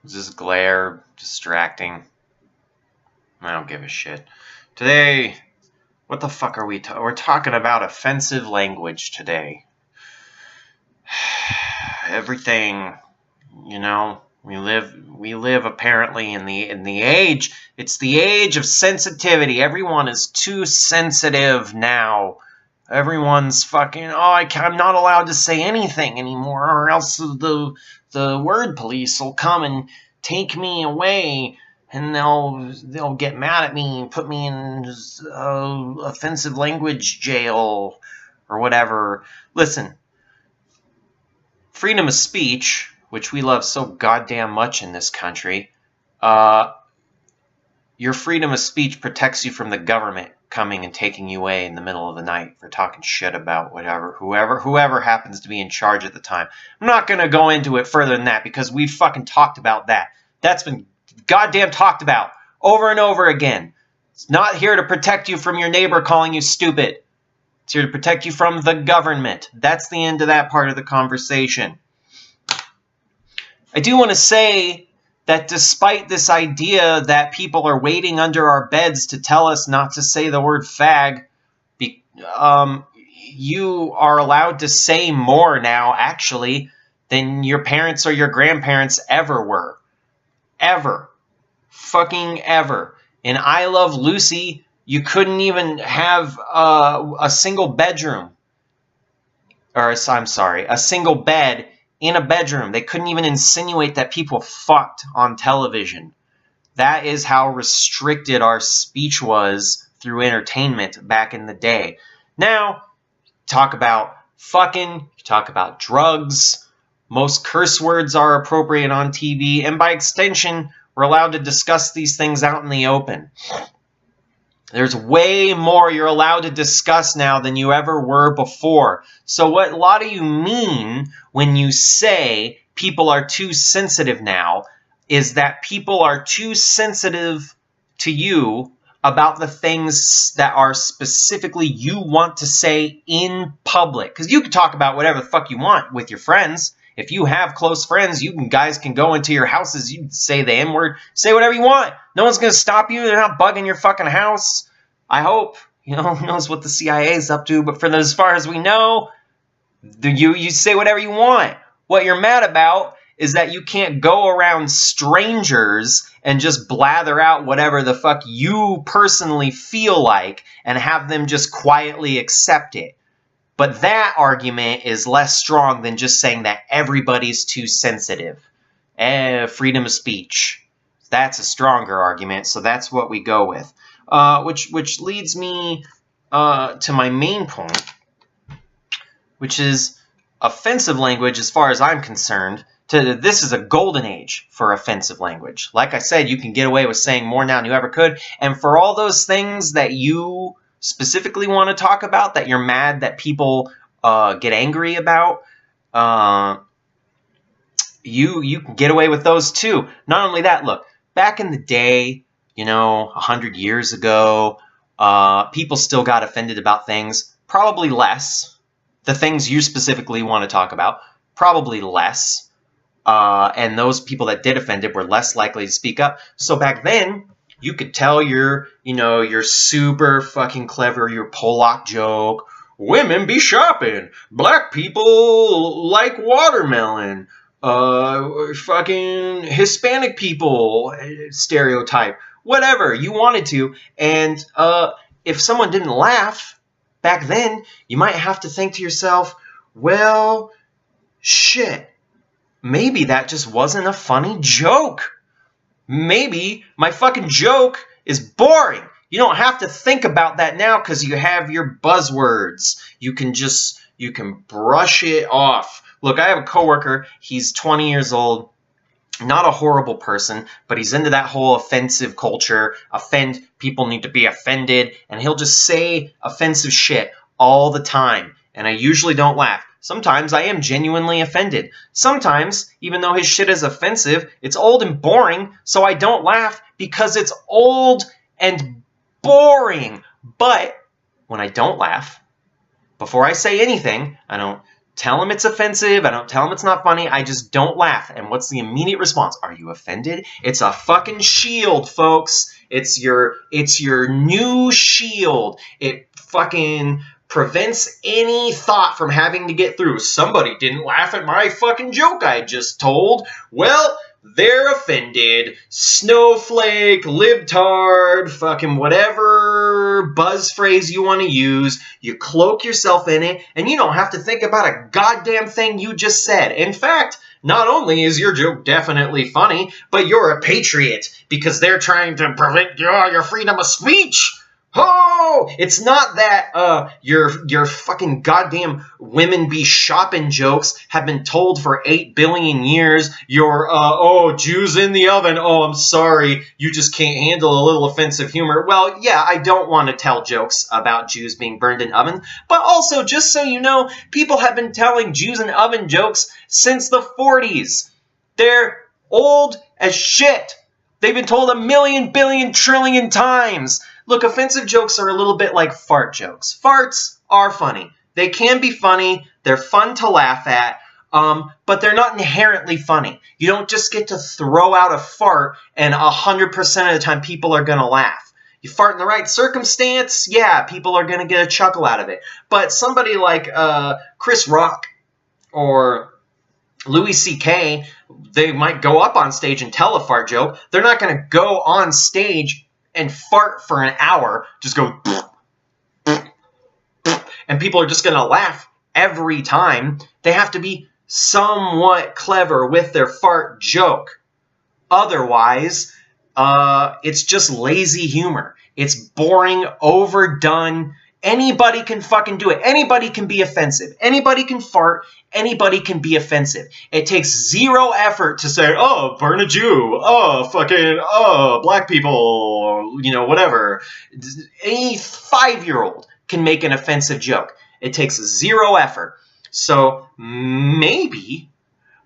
Is this glare distracting? I don't give a shit. Today, what the fuck are we we're talking about offensive language today. Everything, you know, we live apparently in the age, it's the age of sensitivity. Everyone is too sensitive now. Everyone's fucking, I'm not allowed to say anything anymore, or else the word police will come and take me away, and they'll get mad at me and put me in offensive language jail or whatever. Listen, freedom of speech, which we love so goddamn much in this country, your freedom of speech protects you from the government coming and taking you away in the middle of the night for talking shit about whoever happens to be in charge at the time. I'm not going to go into it further than that because we've fucking talked about that. That's been goddamn talked about over and over again. It's not here to protect you from your neighbor calling you stupid. It's here to protect you from the government. That's the end of that part of the conversation. I do want to say that despite this idea that people are waiting under our beds to tell us not to say the word fag, you are allowed to say more now, actually, than your parents or your grandparents ever were. Ever. Fucking ever. In I Love Lucy, you couldn't even have a single bedroom. Or, I'm sorry, a single bed in a bedroom. They couldn't even insinuate that people fucked on television. That is how restricted our speech was through entertainment back in the day. Now, talk about fucking, talk about drugs. Most curse words are appropriate on TV, and by extension, we're allowed to discuss these things out in the open. There's way more you're allowed to discuss now than you ever were before. So what a lot of you mean when you say people are too sensitive now is that people are too sensitive to you about the things that are specifically you want to say in public. Because you can talk about whatever the fuck you want with your friends. If you have close friends, guys can go into your houses, you can say the N-word, say whatever you want. No one's going to stop you. They're not bugging your fucking house. I hope. Who knows what the CIA is up to, but as far as we know, you say whatever you want. What you're mad about is that you can't go around strangers and just blather out whatever the fuck you personally feel like and have them just quietly accept it. But that argument is less strong than just saying that everybody's too sensitive. Freedom of speech. That's a stronger argument, so that's what we go with. Which leads me to my main point, which is offensive language, as far as I'm concerned. This is a golden age for offensive language. Like I said, you can get away with saying more now than you ever could. And for all those things that you specifically want to talk about, that you're mad that people get angry about, you can get away with those too. Not only that, look, back in the day, 100 years ago, people still got offended about things. Probably less. The things you specifically want to talk about, probably less. And those people that did offend it were less likely to speak up. So back then, you could tell your super fucking clever, your Pollock joke. Women be shopping. Black people like watermelon. Fucking Hispanic people stereotype. Whatever you wanted to. And if someone didn't laugh back then, you might have to think to yourself, well, shit. Maybe that just wasn't a funny joke. Maybe my fucking joke is boring. You don't have to think about that now because you have your buzzwords. You can brush it off. Look, I have a coworker. He's 20 years old. Not a horrible person, but he's into that whole offensive culture. People need to be offended. And he'll just say offensive shit all the time. And I usually don't laugh. Sometimes I am genuinely offended. Sometimes, even though his shit is offensive, it's old and boring, so I don't laugh because it's old and boring. But when I don't laugh, before I say anything, I don't tell them it's offensive. I don't tell them it's not funny. I just don't laugh. And what's the immediate response? Are you offended? It's a fucking shield, folks. It's your new shield. It fucking prevents any thought from having to get through. Somebody didn't laugh at my fucking joke I just told. Well, they're offended. Snowflake, libtard, fucking whatever buzz phrase you want to use. You cloak yourself in it, and you don't have to think about a goddamn thing you just said. In fact, not only is your joke definitely funny, but you're a patriot because they're trying to prevent your freedom of speech. Oh, it's not that your fucking goddamn women be shopping jokes have been told for 8 billion years. Your Jews in the oven. Oh, I'm sorry, you just can't handle a little offensive humor. Well, yeah, I don't want to tell jokes about Jews being burned in ovens, but also, just so you know, people have been telling Jews in oven jokes since the 40s. They're old as shit. They've been told a million, billion, trillion times. Look, offensive jokes are a little bit like fart jokes. Farts are funny. They can be funny. They're fun to laugh at, but they're not inherently funny. You don't just get to throw out a fart and 100% of the time people are going to laugh. You fart in the right circumstance, yeah, people are going to get a chuckle out of it. But somebody like Chris Rock or Louis C.K., they might go up on stage and tell a fart joke. They're not going to go on stage and fart for an hour, just go, and people are just going to laugh every time. They have to be somewhat clever with their fart joke. Otherwise, it's just lazy humor. It's boring, overdone. Anybody can fucking do it. Anybody can be offensive. Anybody can fart. Anybody can be offensive. It takes zero effort to say, oh, burn a Jew. Oh, fucking, oh, black people, you know, whatever. Any 5-year-old can make an offensive joke. It takes zero effort. So maybe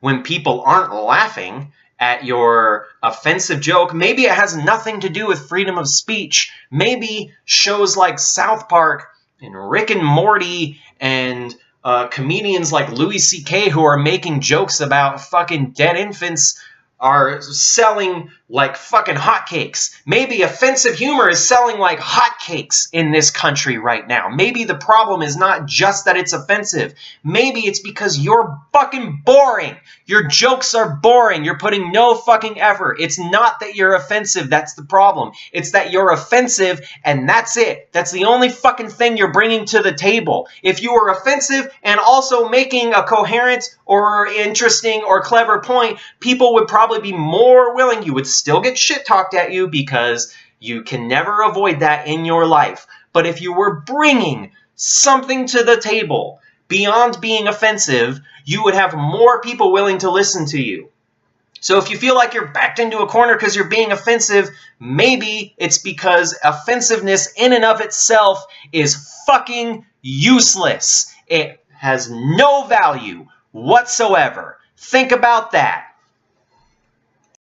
when people aren't laughing at your offensive joke, maybe it has nothing to do with freedom of speech. Maybe shows like South Park and Rick and Morty and comedians like Louis C.K. who are making jokes about fucking dead infants are selling like fucking hotcakes. Maybe offensive humor is selling like hotcakes in this country right now. Maybe the problem is not just that it's offensive. Maybe it's because you're fucking boring. Your jokes are boring. You're putting no fucking effort. It's not that you're offensive. That's the problem. It's that you're offensive and that's it. That's the only fucking thing you're bringing to the table. If you were offensive and also making a coherent or interesting or clever point, people would probably be more willing. You would still get shit talked at you because you can never avoid that in your life. But if you were bringing something to the table beyond being offensive, you would have more people willing to listen to you. So if you feel like you're backed into a corner because you're being offensive, maybe it's because offensiveness in and of itself is fucking useless. It has no value whatsoever. Think about that.